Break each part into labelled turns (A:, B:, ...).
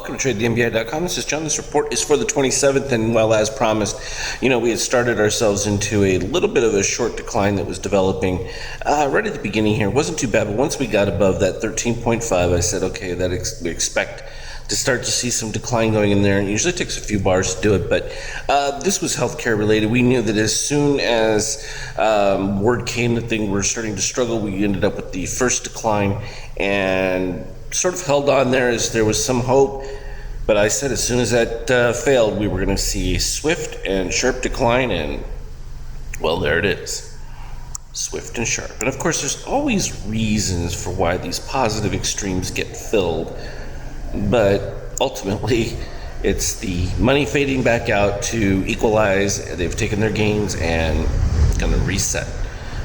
A: Welcome to TradeTheMBI.com. This is John. This report is for the 27th, and well, as promised, we had started ourselves into a little bit of a short decline that was developing right at the beginning here. It wasn't too bad, but once we got above that 13.5, I said, okay, we expect to start to see some decline going in there, and it usually takes a few bars to do it, but this was healthcare related. We knew that as soon as word came that things were starting to struggle, we ended up with the first decline, and sort of held on there as there was some hope, but I said as soon as that failed, we were going to see a swift and sharp decline, and well, there it is. Swift and sharp. And of course, there's always reasons for why these positive extremes get filled, but ultimately, it's the money fading back out to equalize. They've taken their gains and going to reset.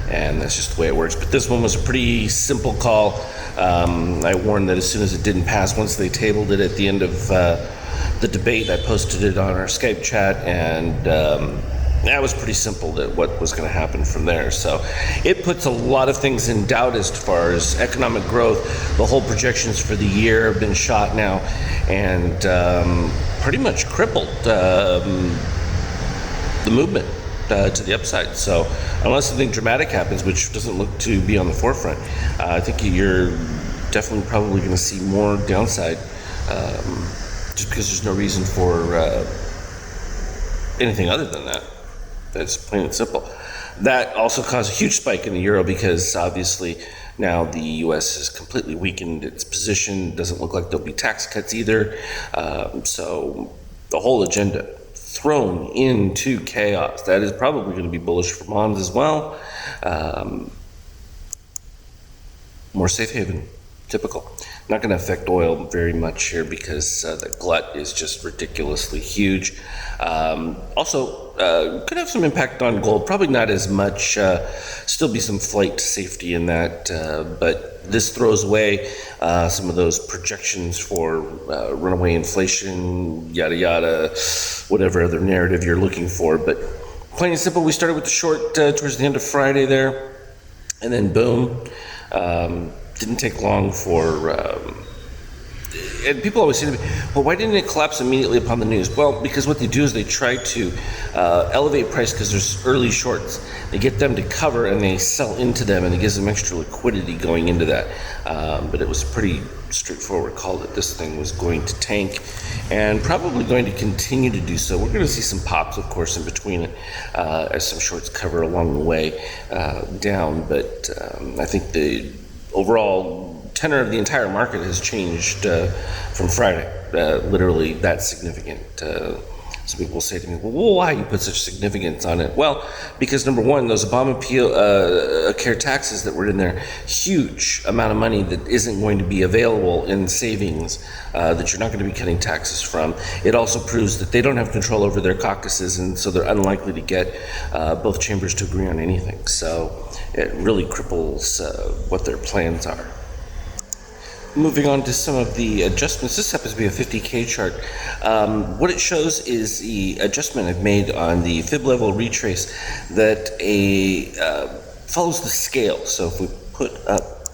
A: And that's just the way it works. But this one was a pretty simple call. I warned that as soon as it didn't pass, once they tabled it at the end of the debate, I posted it on our Skype chat, and that was pretty simple that what was going to happen from there. So it puts a lot of things in doubt as far as economic growth. The whole projections for the year have been shot now, and pretty much crippled the movement to the upside. So unless something dramatic happens, which doesn't look to be on the forefront, I think you're definitely probably going to see more downside, just because there's no reason for anything other than that. That's plain and simple. That also caused a huge spike in the euro because obviously now the U.S. has completely weakened its position. Doesn't look like there'll be tax cuts either. So the whole agenda thrown into chaos. That is probably going to be bullish for bonds as well. More safe haven, typical. Not going to affect oil very much here because the glut is just ridiculously huge. Also, could have some impact on gold. Probably not as much. Still be some flight to safety in that. But this throws away some of those projections for runaway inflation, yada yada, whatever other narrative you're looking for. But plain and simple, we started with the short towards the end of Friday there, and then boom. Didn't take long for, and people always say to me, well, why didn't it collapse immediately upon the news? Well, because what they do is they try to elevate price because there's early shorts. They get them to cover and they sell into them, and it gives them extra liquidity going into that. But it was a pretty straightforward call that this thing was going to tank and probably going to continue to do so. We're going to see some pops, of course, in between it as some shorts cover along the way down. But I think the overall tenor of the entire market has changed from Friday, literally that significant. Some people will say to me, well, why you put such significance on it? Well, because number one, those Obamacare taxes that were in there, huge amount of money that isn't going to be available in savings that you're not going to be cutting taxes from. It also proves that they don't have control over their caucuses, and so they're unlikely to get both chambers to agree on anything. So it really cripples what their plans are. Moving on to some of the adjustments. This happens to be a 50K chart. What it shows is the adjustment I've made on the fib level retrace that follows the scale. So if we put up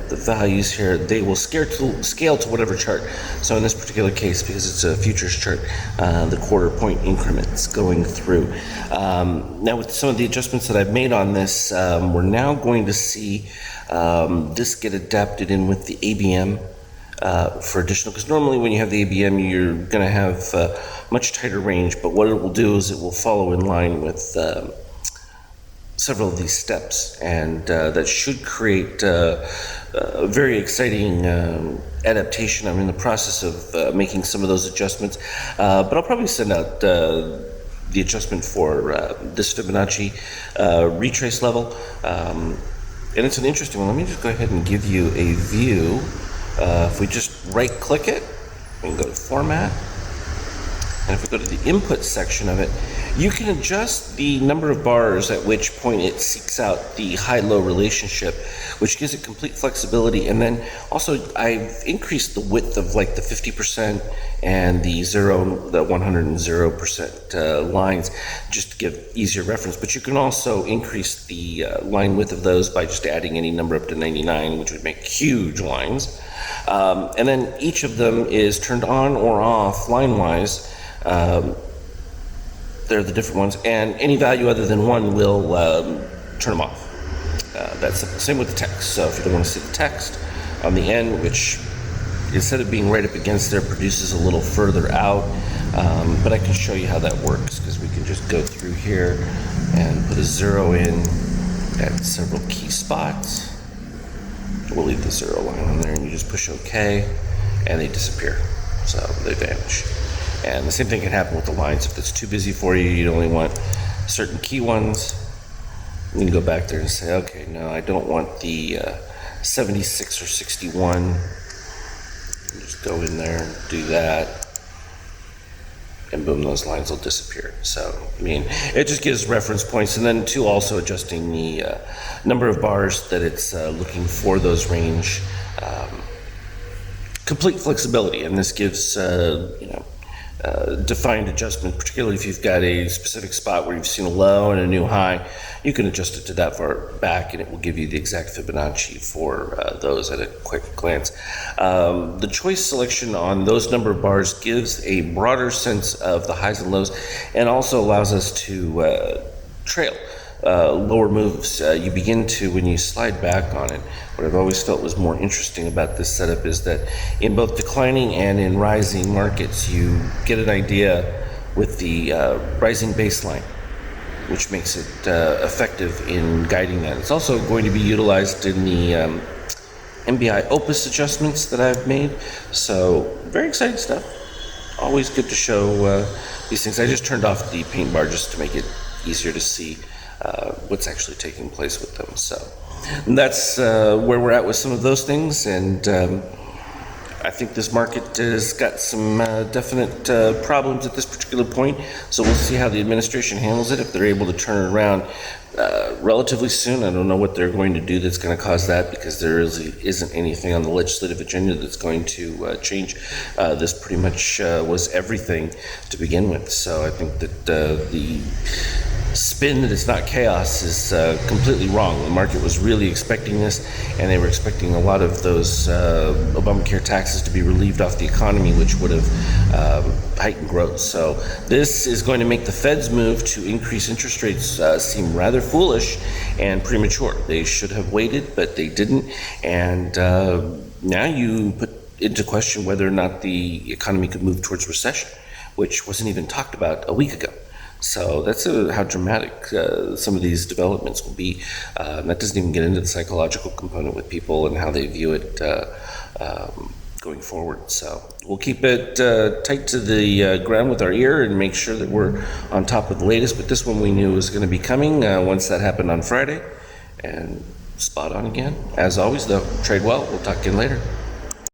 A: the values here, they will scale to whatever chart. So in this particular case, because it's a futures chart, the quarter point increments going through. Now with some of the adjustments that I've made on this, we're now going to see this get adapted in with the ABM for additional, because normally when you have the ABM, you're going to have much tighter range, but what it will do is it will follow in line with several of these steps, and that should create a very exciting adaptation. I'm in the process of making some of those adjustments, but I'll probably send out the adjustment for this Fibonacci retrace level. And it's an interesting one. Let me just go ahead and give you a view. If we just right click it, we can go to format. And if we go to the input section of it, you can adjust the number of bars at which point it seeks out the high-low relationship, which gives it complete flexibility. And then also I've increased the width of like the 50% and the 100% lines just to give easier reference. But you can also increase the line width of those by just adding any number up to 99, which would make huge lines. And then each of them is turned on or off line-wise. They're the different ones, and any value other than 1 will turn them off. That's simple. Same with the text. So if you don't want to see the text on the end, which instead of being right up against there, produces a little further out, but I can show you how that works, because we can just go through here and put a 0 in at several key spots. We'll leave the 0 line on there, and you just push OK, and they disappear. So they vanish. And the same thing can happen with the lines. If it's too busy for you, you only want certain key ones, you can go back there and say, okay, no, I don't want the 76 or 61. Just go in there and do that, and boom, those lines will disappear. So, I mean, it just gives reference points, and then too, also adjusting the number of bars that it's looking for those range. Complete flexibility, and this gives, defined adjustment, particularly if you've got a specific spot where you've seen a low and a new high. You can adjust it to that far back, and it will give you the exact Fibonacci for those at a quick glance. The choice selection on those number of bars gives a broader sense of the highs and lows, and also allows us to trail lower moves. You begin to, when you slide back on it, what I've always felt was more interesting about this setup is that in both declining and in rising markets, you get an idea with the rising baseline, which makes it effective in guiding that. It's also going to be utilized in the MBI Opus adjustments that I've made. So very exciting stuff. Always good to show these things. I just turned off the paint bar just to make it easier to see what's actually taking place with them. So that's where we're at with some of those things, and I think this market has got some definite problems at this particular point. So we'll see how the administration handles it. If they're able to turn it around relatively soon, I don't know what they're going to do that's going to cause that, because there isn't anything on the legislative agenda that's going to change. This pretty much was everything to begin with. So I think that the spin that it's not chaos is completely wrong. The market was really expecting this, and they were expecting a lot of those Obamacare taxes to be relieved off the economy, which would have heightened growth. So this is going to make the Fed's move to increase interest rates seem rather foolish and premature. They should have waited, but they didn't. And now you put into question whether or not the economy could move towards recession, which wasn't even talked about a week ago. So that's how dramatic some of these developments will be. That doesn't even get into the psychological component with people and how they view it going forward. So we'll keep it tight to the ground with our ear and make sure that we're on top of the latest. But this one we knew was going to be coming once that happened on Friday. And spot on again. As always, though, trade well. We'll talk again later.